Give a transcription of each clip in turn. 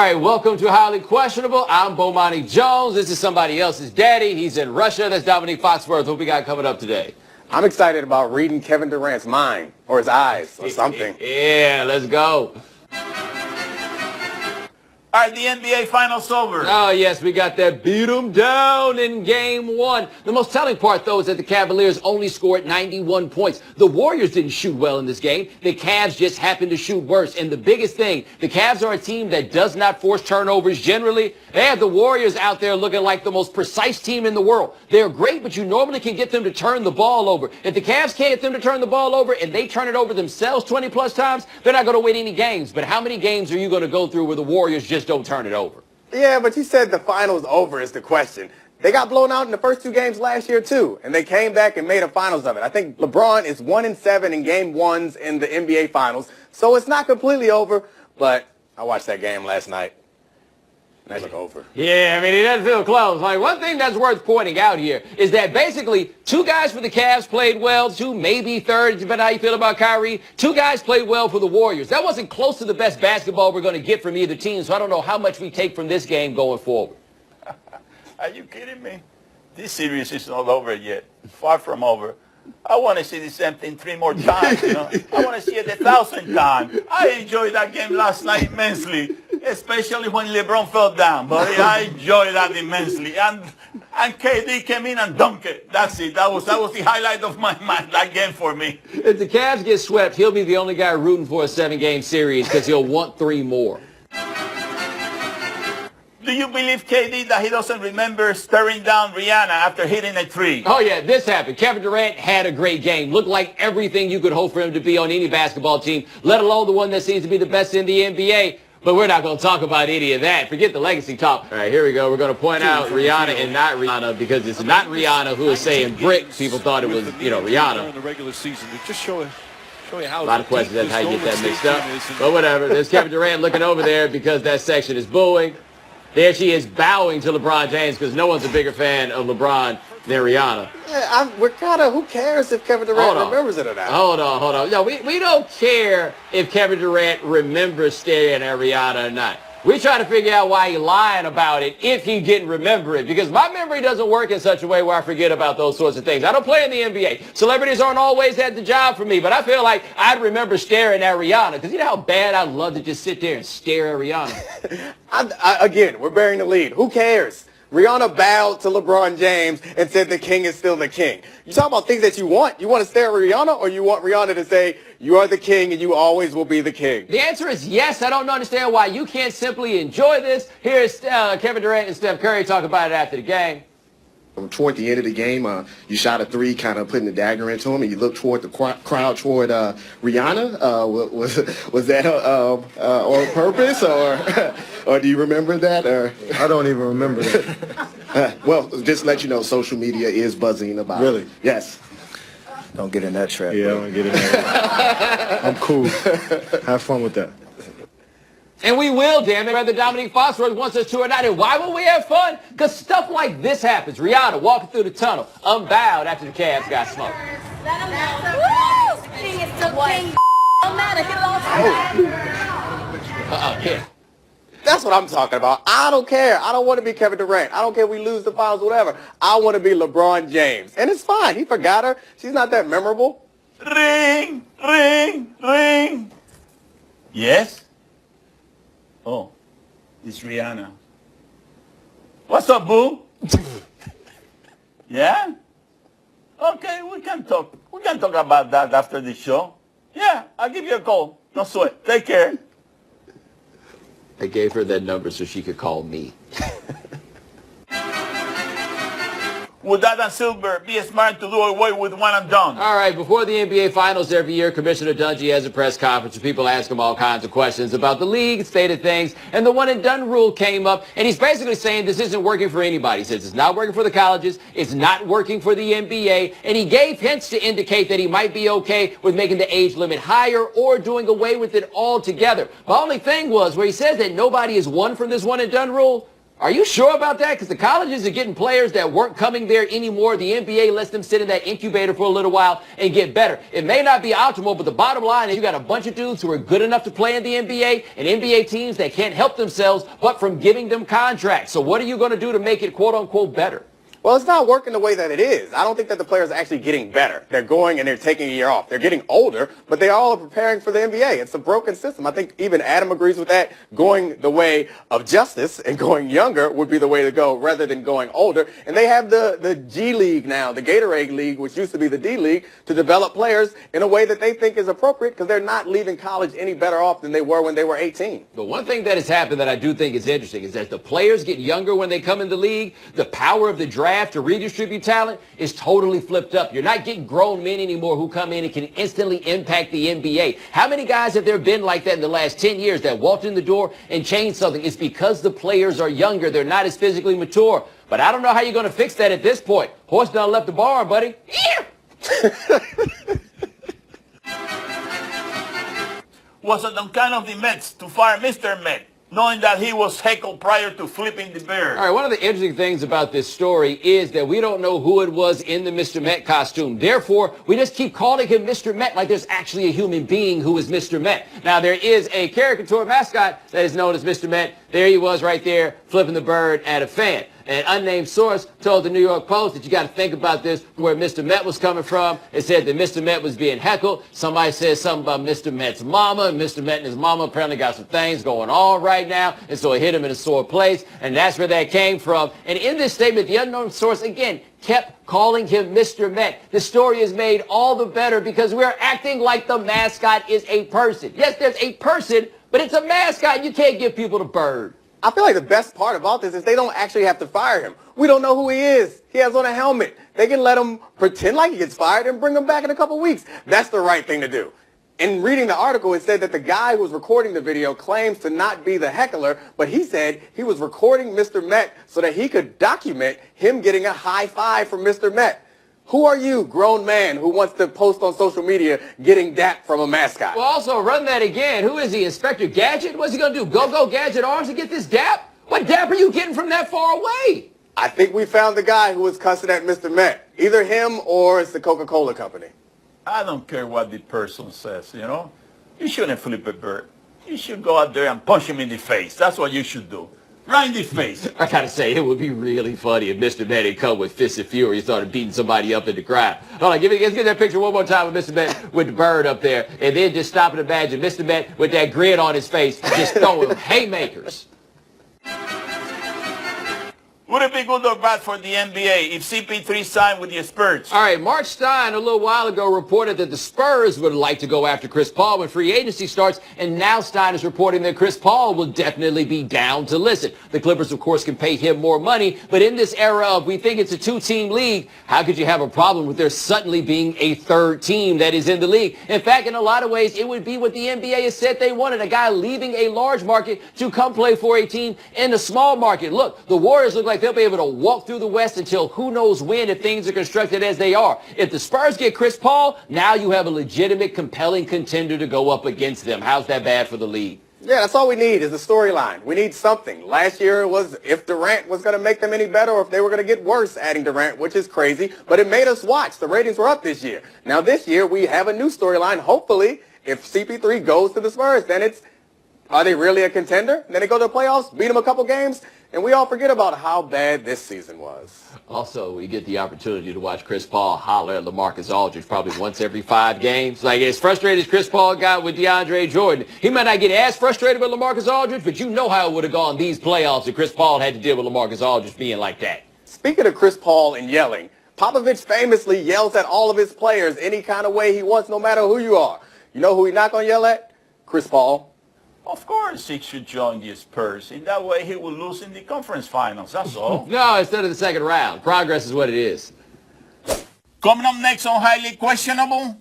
right, welcome to Highly Questionable. I'm Bomani Jones. This is somebody else's daddy. He's in Russia. That's Dominique Foxworth. What we got coming up today? I'm excited about reading Kevin Durant's mind, or his eyes, or something. Yeah, let's go. All right, the NBA Finals over. Oh, yes, we got that beat 'em down in Game 1. The most telling part, though, is that the Cavaliers only scored 91 points. The Warriors didn't shoot well in this game. The Cavs just happened to shoot worse. And the biggest thing, the Cavs are a team that does not force turnovers generally. They have the Warriors out there looking like the most precise team in the world. They're great, but you normally can get them to turn the ball over. If the Cavs can't get them to turn the ball over and they turn it over themselves 20-plus times, they're not going to win any games. But how many games are you going to go through where the Warriors just don't turn it over? Yeah, but you said the finals over is the question. They got blown out in the first 2 games last year, too, and they came back and made a finals of it. I think LeBron is 1-7 in Game 1s in the NBA Finals, so it's not completely over, but I watched that game last night. They look over. Yeah, I mean, it doesn't feel close. Like, one thing that's worth pointing out here is that basically 2 guys for the Cavs played well, 2 maybe third, depending on how you feel about Kyrie. 2 guys played well for the Warriors. That wasn't close to the best basketball we're going to get from either team, so I don't know how much we take from this game going forward. Are you kidding me? This series is not over yet. Far from over. I want to see the same thing 3 more times, you know. I want to see it 1,000 times. I enjoyed that game last night immensely, especially when LeBron fell down. But I enjoyed that immensely. And KD came in and dunked it. That's it. That was the highlight of that game for me. If the Cavs get swept, he'll be the only guy rooting for a 7-game series because he'll want 3 more. Do you believe, KD, that he doesn't remember staring down Rihanna after hitting a 3? Oh, yeah, this happened. Kevin Durant had a great game. Looked like everything you could hope for him to be on any basketball team, let alone the one that seems to be the best in the NBA. But we're not going to talk about any of that. Forget the legacy talk. All right, here we go. We're going to point out Rihanna and not Rihanna because it's not Rihanna who is saying brick. People thought it was, Rihanna. In the regular season, just show you how a lot of questions. That's how you get that mixed up. But whatever. There's Kevin Durant looking over there because that section is booing. There she is bowing to LeBron James because no one's a bigger fan of LeBron than Rihanna. Yeah, we're kind of, who cares if Kevin Durant remembers it or not? Hold on. No, we don't care if Kevin Durant remembers staring at Rihanna or not. We try to figure out why he's lying about it if he didn't remember it. Because my memory doesn't work in such a way where I forget about those sorts of things. I don't play in the NBA. Celebrities aren't always at the job for me. But I feel like I'd remember staring at Rihanna. Because you know how bad I'd love to just sit there and stare at Rihanna. Again, we're bearing the lead. Who cares? Rihanna bowed to LeBron James and said the king is still the king. You talking about things that you want? You want to stare at Rihanna, or you want Rihanna to say, you are the king and you always will be the king? The answer is yes. I don't understand why you can't simply enjoy this. Here's Kevin Durant and Steph Curry talk about it after the game. Toward the end of the game, you shot a 3, kind of putting the dagger into him, and you looked toward the crowd toward Rihanna. Was that on purpose, or do you remember that? Or I don't even remember that. Well, just to let you know, social media is buzzing about it. Really? Yes. Don't get in that trap. Yeah, bro. I don't get in that. I'm cool. Have fun with that. And we will, damn it, whether Dominique Foxworth wants us to or not. And why will we have fun? Because stuff like this happens. Rihanna walking through the tunnel, unbowed after the Cavs got smoked. Let him know. Woo! King is still king. Don't matter. He lost. Yeah. That's what I'm talking about. I don't care. I don't want to be Kevin Durant. I don't care if we lose the finals, whatever. I want to be LeBron James. And it's fine. He forgot her. She's not that memorable. Ring, ring, ring. Yes? Oh, it's Rihanna. What's up, boo? Yeah? Okay, we can talk. We can talk about that after the show. Yeah, I'll give you a call. No sweat. Take care. I gave her that number so she could call me. Would Adam Silver be smart to do away with one and done? All right, before the NBA Finals every year, Commissioner Dungy has a press conference where people ask him all kinds of questions about the league, state of things, and the one and done rule came up, and he's basically saying this isn't working for anybody. He says it's not working for the colleges, it's not working for the NBA, and he gave hints to indicate that he might be okay with making the age limit higher or doing away with it altogether. The only thing was where he says that nobody has won from this one and done rule. Are you sure about that? Because the colleges are getting players that weren't coming there anymore. The NBA lets them sit in that incubator for a little while and get better. It may not be optimal, but the bottom line is you got a bunch of dudes who are good enough to play in the NBA and NBA teams that can't help themselves but from giving them contracts. So what are you going to do to make it quote-unquote better? Well, it's not working the way that it is. I don't think that the players are actually getting better. They're going and they're taking a year off. They're getting older, but they all are preparing for the NBA. It's a broken system. I think even Adam agrees with that. Going the way of justice and going younger would be the way to go rather than going older. And they have the G League now, the Gatorade League, which used to be the D League, to develop players in a way that they think is appropriate because they're not leaving college any better off than they were when they were 18. But one thing that has happened that I do think is interesting is that the players get younger when they come in the league. The power of the draft to redistribute talent is totally flipped up. You're not getting grown men anymore who come in and can instantly impact the NBA. How many guys have there been like that in the last 10 years that walked in the door and changed something? It's because the players are younger. They're not as physically mature. But I don't know how you're going to fix that at this point. Horse done left the barn, buddy. Was it unkind of the Mets to fire Mr. Met, knowing that he was heckled prior to flipping the bird? All right, one of the interesting things about this story is that we don't know who it was in the Mr. Met costume. Therefore, we just keep calling him Mr. Met like there's actually a human being who is Mr. Met. Now, there is a caricature mascot that is known as Mr. Met. There he was right there flipping the bird at a fan. An unnamed source told the New York Post that you got to think about this, where Mr. Met was coming from. It said that Mr. Met was being heckled. Somebody said something about Mr. Met's mama, and Mr. Met and his mama apparently got some things going on right now, and so it hit him in a sore place, and that's where that came from. And in this statement, the unknown source, again, kept calling him Mr. Met. The story is made all the better because we're acting like the mascot is a person. Yes, there's a person, but it's a mascot. You can't give people the bird. I feel like the best part about this is they don't actually have to fire him. We don't know who he is. He has on a helmet. They can let him pretend like he gets fired and bring him back in a couple weeks. That's the right thing to do. In reading the article, it said that the guy who was recording the video claims to not be the heckler, but he said he was recording Mr. Met so that he could document him getting a high five from Mr. Met. Who are you, grown man, who wants to post on social media getting dapped from a mascot? Well, also, run that again. Who is he, Inspector Gadget? What's he going to do, go Gadget arms to get this dap? What dap are you getting from that far away? I think we found the guy who was cussing at Mr. Met. Either him or it's the Coca-Cola company. I don't care what the person says, you know. You shouldn't flip a bird. You should go out there and punch him in the face. That's what you should do. Right in the face. I gotta say, it would be really funny if Mr. Met had come with fists of fury and started beating somebody up in the crowd. Hold on, let's get that picture one more time with Mr. Met with the bird up there, and then just stop and imagine Mr. Met with that grin on his face, just throwing haymakers. Would it be good or bad for the NBA if CP3 signed with the Spurs? All right, Mark Stein a little while ago reported that the Spurs would like to go after Chris Paul when free agency starts, and now Stein is reporting that Chris Paul will definitely be down to listen. The Clippers, of course, can pay him more money, but in this era of we think it's a two-team league, how could you have a problem with there suddenly being a third team that is in the league? In fact, in a lot of ways, it would be what the NBA has said they wanted, a guy leaving a large market to come play for a team in a small market. Look, the Warriors look like they'll be able to walk through the West until who knows when if things are constructed as they are. If the Spurs get Chris Paul, now you have a legitimate, compelling contender to go up against them. How's that bad for the league? Yeah, that's all we need is a storyline. We need something. Last year it was if Durant was going to make them any better or if they were going to get worse adding Durant, which is crazy, but it made us watch. The ratings were up this year. Now this year we have a new storyline. Hopefully, if CP3 goes to the Spurs, then it's, are they really a contender? And then they go to the playoffs, beat them a couple games, and we all forget about how bad this season was. Also, we get the opportunity to watch Chris Paul holler at LaMarcus Aldridge probably once every 5 games. Like, as frustrated as Chris Paul got with DeAndre Jordan, he might not get as frustrated with LaMarcus Aldridge, but you know how it would have gone these playoffs if Chris Paul had to deal with LaMarcus Aldridge being like that. Speaking of Chris Paul and yelling, Popovich famously yells at all of his players any kind of way he wants, no matter who you are. You know who he's not going to yell at? Chris Paul. Of course he should join the Spurs. In that way he will lose in the conference finals, that's all. No, instead of the second round. Progress is what it is. Coming up next on Highly Questionable.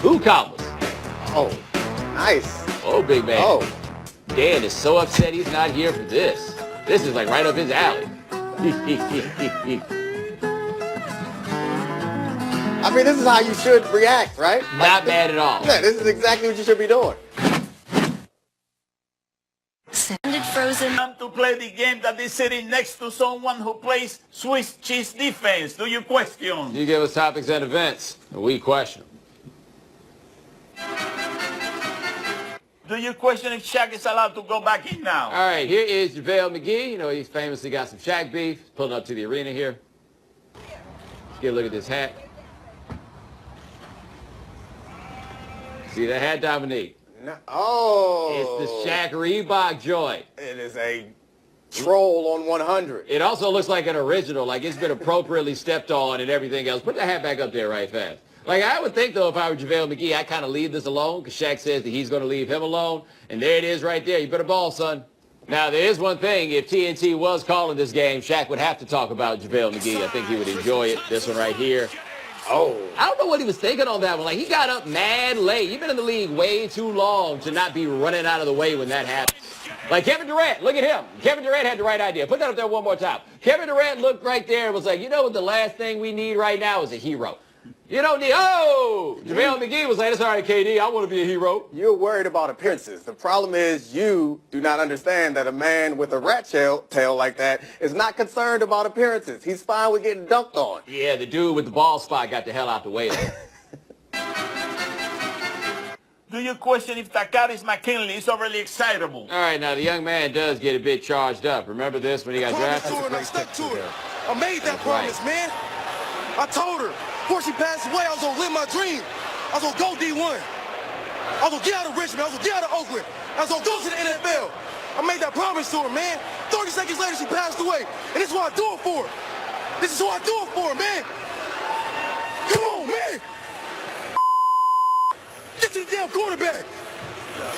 Who covers? Oh, nice. Oh, big man. Oh. Dan is so upset he's not here for this. This is like right up his alley. I mean, this is how you should react, right? Not bad at all. Yeah, this is exactly what you should be doing. losing. Time to play the game that is sitting next to someone who plays Swiss cheese defense. Do you question? You give us topics and events, and we question them. Do you question if Shaq is allowed to go back in now? All right, here is JaVale McGee. You know, he's famously got some Shaq beef. Pulling up to the arena here. Let's get a look at this hat. See that hat, Dominique? No. Oh. It's the Shaq Reebok joint. It is a troll on 100. It also looks like an original, like it's been appropriately stepped on and everything else. Put the hat back up there right fast. Like, I would think, though, if I were JaVale McGee, I'd kind of leave this alone because Shaq says that he's going to leave him alone. And there it is right there. You better ball, son. Now, there is one thing. If TNT was calling this game, Shaq would have to talk about JaVale McGee. I think he would enjoy it. This one right here. Oh. I don't know what he was thinking on that one. Like, he got up mad late. You've been in the league way too long to not be running out of the way when that happens. Like Kevin Durant, look at him. Kevin Durant had the right idea. Put that up there one more time. Kevin Durant looked right there and was like, you know what the last thing we need right now is a hero. You don't need, JaVale McGee was like, it's all right, KD, I want to be a hero. You're worried about appearances. The problem is you do not understand that a man with a rat tail like that is not concerned about appearances. He's fine with getting dunked on. Yeah, the dude with the ball spot got the hell out the way there. Do you question if Takaris McKinley is overly excitable? All right, now the young man does get a bit charged up. Remember this when he got drafted? I stuck to it. I made that promise, man. I told her. Before she passed away, I was going to live my dream. I was going to go D1. I was going to get out of Richmond. I was going to get out of Oakland. I was going to go to the NFL. I made that promise to her, man. 30 seconds later, she passed away. And this is what I do it for. This is what I do it for, man. Come on, man. Get to the damn quarterback.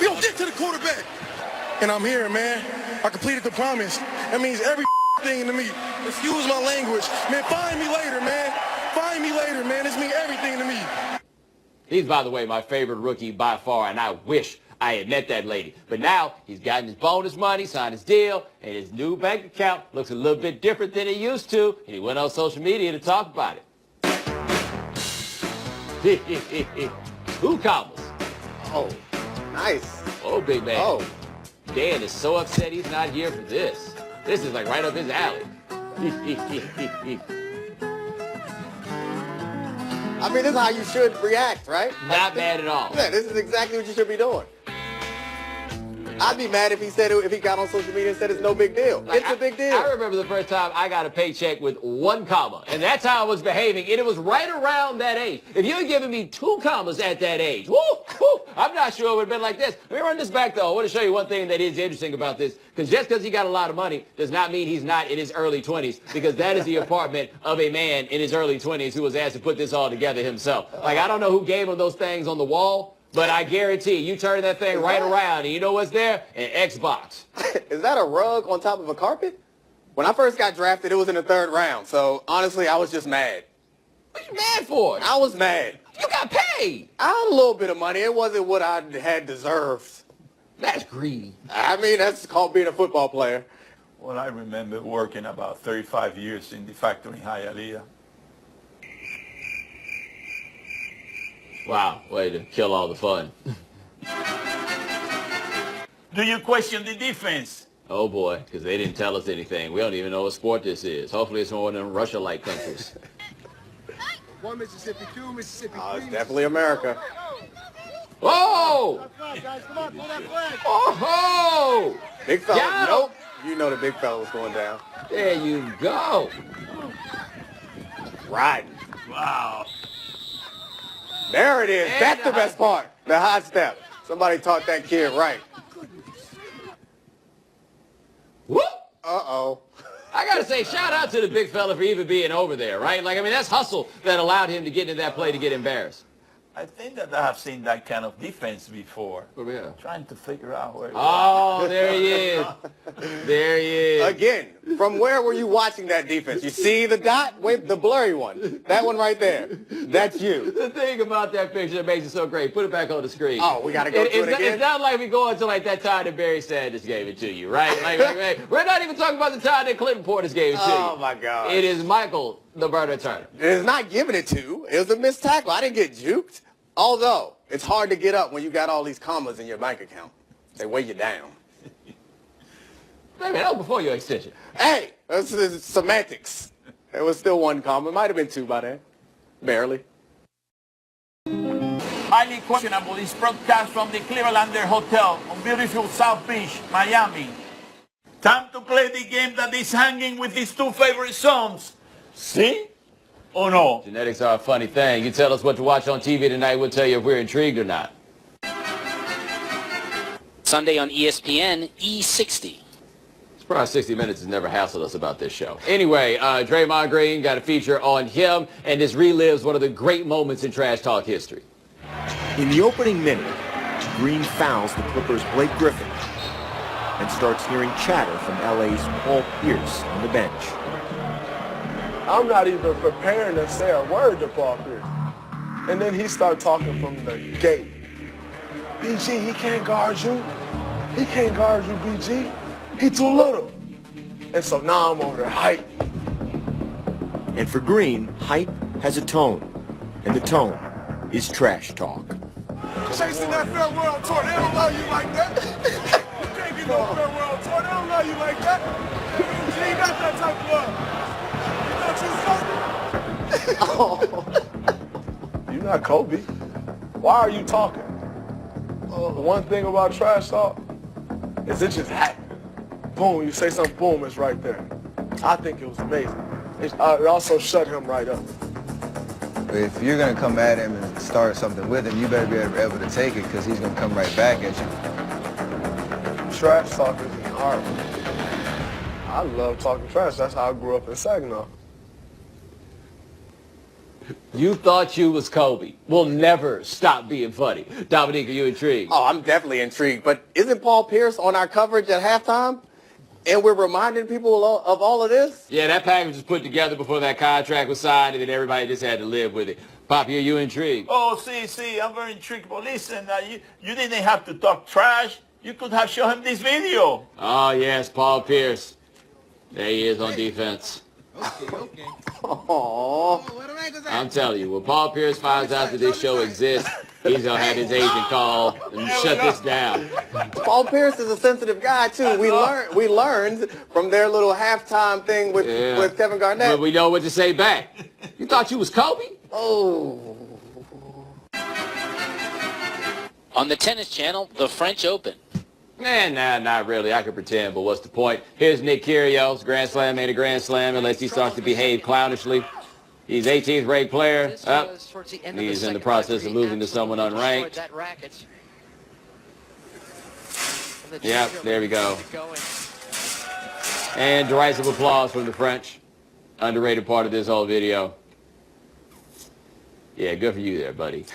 We don't get to the quarterback. And I'm here, man. I completed the promise. That means every thing to me. Excuse my language. Man, find me later, man. Find me later, man. This means everything to me. He's, by the way, my favorite rookie by far, and I wish I had met that lady. But now he's gotten his bonus money, signed his deal, and his new bank account looks a little bit different than it used to, and he went on social media to talk about it. 2 commas. Oh, nice. Oh, big man. Oh. Dan is so upset he's not here for this. This is like right up his alley. I mean, this is how you should react, right? Not bad at all. Yeah, this is exactly what you should be doing. I'd be mad if he got on social media and said it's no big deal. Like, it's a big deal. I remember the first time I got a paycheck with 1 comma, and that's how I was behaving, and it was right around that age. If you had given me 2 commas at that age, I'm not sure it would have been like this. Let me run this back, though. I want to show you one thing that is interesting about this, because just because he got a lot of money does not mean he's not in his early 20s, because that is the apartment of a man in his early 20s who was asked to put this all together himself. Like, I don't know who gave him those things on the wall, but I guarantee you turn that thing right around, and you know what's there? An Xbox. Is that a rug on top of a carpet? When I first got drafted, it was in the 3rd round. So, honestly, I was just mad. What you mad for? I was mad. You got paid. I had a little bit of money. It wasn't what I had deserved. That's greedy. I mean, that's called being a football player. Well, I remember working about 35 years in the factory in Hialeah. Wow, way to kill all the fun. Do you question the defense? Oh boy, because they didn't tell us anything. We don't even know what sport this is. Hopefully it's one of them Russia-like countries. 1 Mississippi, 2 Mississippi, Oh, 3 it's definitely America. Oh! Guys, come on, pull that flag. Oh! Big fella. Yeah. Nope. You know the big fella was going down. There you go. Right. Wow. There it is. And That's the the best part. The hot step. Somebody taught that kid right. Whoop! Uh-oh. I got to say, shout out to the big fella for even being over there, right? Like, I mean, that's hustle that allowed him to get into that play to get embarrassed. I think that I have seen that kind of defense before. Oh, yeah. Trying to figure out where. Oh, there he is. There he is. Again, from where were you watching that defense? You see the dot? Wait, the blurry one. That one right there. That's you. The thing about that picture that makes it so great, put it back on the screen. Oh, we got to go to it again? It's not like we go into like that time that Barry Sanders gave it to you, right? Like, we're not even talking about the time that Clinton Portis gave it to you. Oh, my God. It is Michael, the Burner Turner. It's not giving it to. It was a missed tackle. I didn't get juked. Although, it's hard to get up when you got all these commas in your bank account. They weigh you down. Wait a minute, that was before your extension. Hey, that's semantics. It was still one comma. It might have been two by then. Barely. Highly questionable is broadcast from the Clevelander Hotel on beautiful South Beach, Miami. Time to play the game that is hanging with these two favorite songs. See? Or no? Genetics are a funny thing. You tell us what to watch on TV tonight, we'll tell you if we're intrigued or not. Sunday on ESPN, E60. Surprised 60 Minutes has never hassled us about this show. Anyway, Draymond Green got a feature on him, and this relives one of the great moments in trash talk history. In the opening minute, Green fouls the Clippers' Blake Griffin and starts hearing chatter from LA's Paul Pierce on the bench. I'm not even preparing to say a word to Paul Pierce. And then he started talking from the gate. BG, he can't guard you. He can't guard you, BG. He too little. And so now I'm over there hype. And for Green, hype has a tone, and the tone is trash talk. Chasing that farewell tour, they don't love you like that. You can't get no farewell tour, they don't love you like that. You ain't got that type of love. You thought you was Kobe? You're not Kobe. Why are you talking? The one thing about trash talk is it just happens. Boom, you say something, boom, it's right there. I think it was amazing. It also shut him right up. If you're going to come at him and start something with him, you better be able to take it because he's going to come right back at you. Trash talk is hard. I love talking trash. That's how I grew up in Saginaw. You thought you was Kobe. We'll never stop being funny. Dominique, are you intrigued? Oh, I'm definitely intrigued. But isn't Paul Pierce on our coverage at halftime? And we're reminding people of all of this? Yeah, that package was put together before that contract was signed, and then everybody just had to live with it. Poppy, are you intrigued? Oh, see, I'm very intrigued. But listen, you didn't have to talk trash. You could have shown him this video. Oh, yes, Paul Pierce. There he is on defense. Okay. I'm telling you, when Paul Pierce finds out that this show exists, he's going to have his agent call and shut this down. Paul Pierce is a sensitive guy, too. We learned from their little halftime thing with Kevin Garnett. But we know what to say back. You thought you was Kobe? Oh. On the Tennis Channel, the French Open. Nah, not really. I could pretend, but what's the point? Here's Nick Kyrgios. Grand Slam ain't a Grand Slam unless he starts to behave clownishly. He's 18th ranked player. He's in the process of losing to someone unranked. Yep, there we go. And derisive applause from the French. Underrated part of this whole video. Yeah, good for you there, buddy.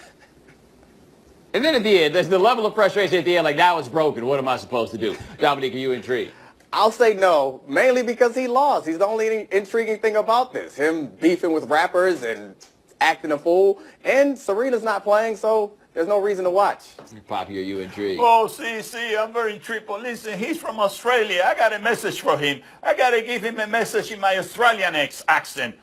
And then at the end, there's the level of frustration at the end, like, now it's broken. What am I supposed to do? Dominique, are you intrigued? I'll say no, mainly because he lost. He's the only intriguing thing about this. Him beefing with rappers and acting a fool. And Serena's not playing, so there's no reason to watch. Poppy, are you intrigued? Oh, see, I'm very intrigued. But listen, he's from Australia. I got a message for him. I got to give him a message in my Australian accent.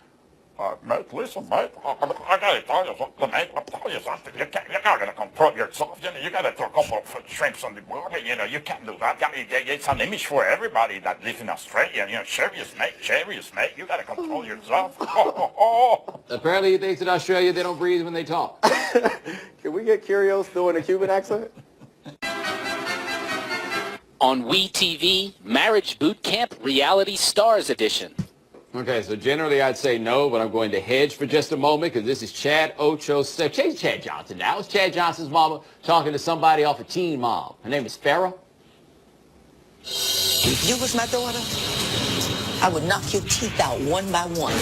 Mate, listen, mate, I got to tell you something, mate. I'll tell you something. You got to control yourself. You got to throw a couple of shrimps on the water. You can't do that. It's an image for everybody that lives in Australia. Serious, mate. You got to control yourself. Apparently he thinks in Australia they don't breathe when they talk. Can we get Kyrgios doing a Cuban accent? On WeTV, Marriage Boot Camp Reality Stars Edition. Okay, so generally I'd say no, but I'm going to hedge for just a moment because this is Chad Ocho's step. Change Chad Johnson now. It's Chad Johnson's mama talking to somebody off of Teen Mom. Her name is Farrah. If you was my daughter, I would knock your teeth out one by one.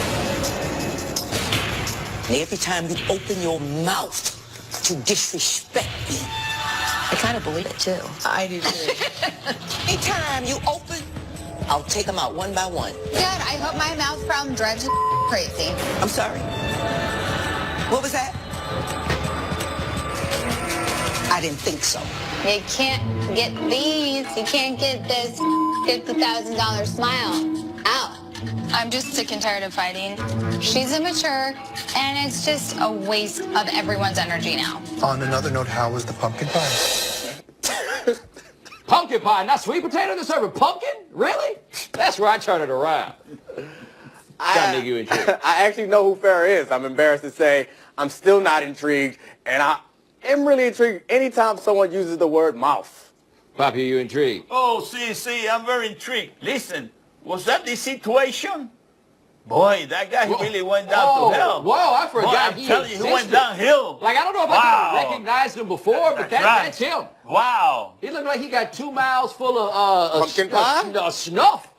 And every time you open your mouth to disrespect me, I kind of believe it, too. I do too. Anytime you open, I'll take them out one by one. Good. I hope my mouth problem drives you crazy. I'm sorry. What was that? I didn't think so. You can't get these. You can't get this $50,000 smile out. I'm just sick and tired of fighting. She's immature, and it's just a waste of everyone's energy now. On another note, how was the pumpkin pie? Pumpkin pie, not sweet potato. They're serving pumpkin? Really? That's where I turn it around. Gotta make you intrigued. I actually know who Farrah is. I'm embarrassed to say I'm still not intrigued, and I am really intrigued anytime someone uses the word mouth. Poppy, are you intrigued? Oh, see, I'm very intrigued. Listen, was that the situation? Boy, that guy really went down to hell. Whoa, I forgot. Boy, I'm telling you, he went downhill. Like, I don't know if I could have recognized him before, but that's him. Wow. He looked like he got 2 mouths full of pumpkin pie? Snuff.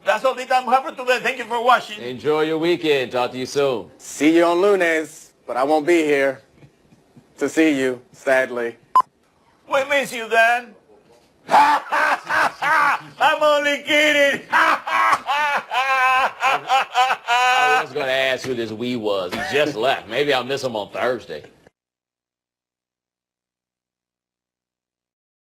That's all the time we have for today. Thank you for watching. Enjoy your weekend. Talk to you soon. See you on Lunes, but I won't be here to see you, sadly. We miss you, Dan. I'm only kidding. I was going to ask who this we was. He just left. Maybe I'll miss him on Thursday.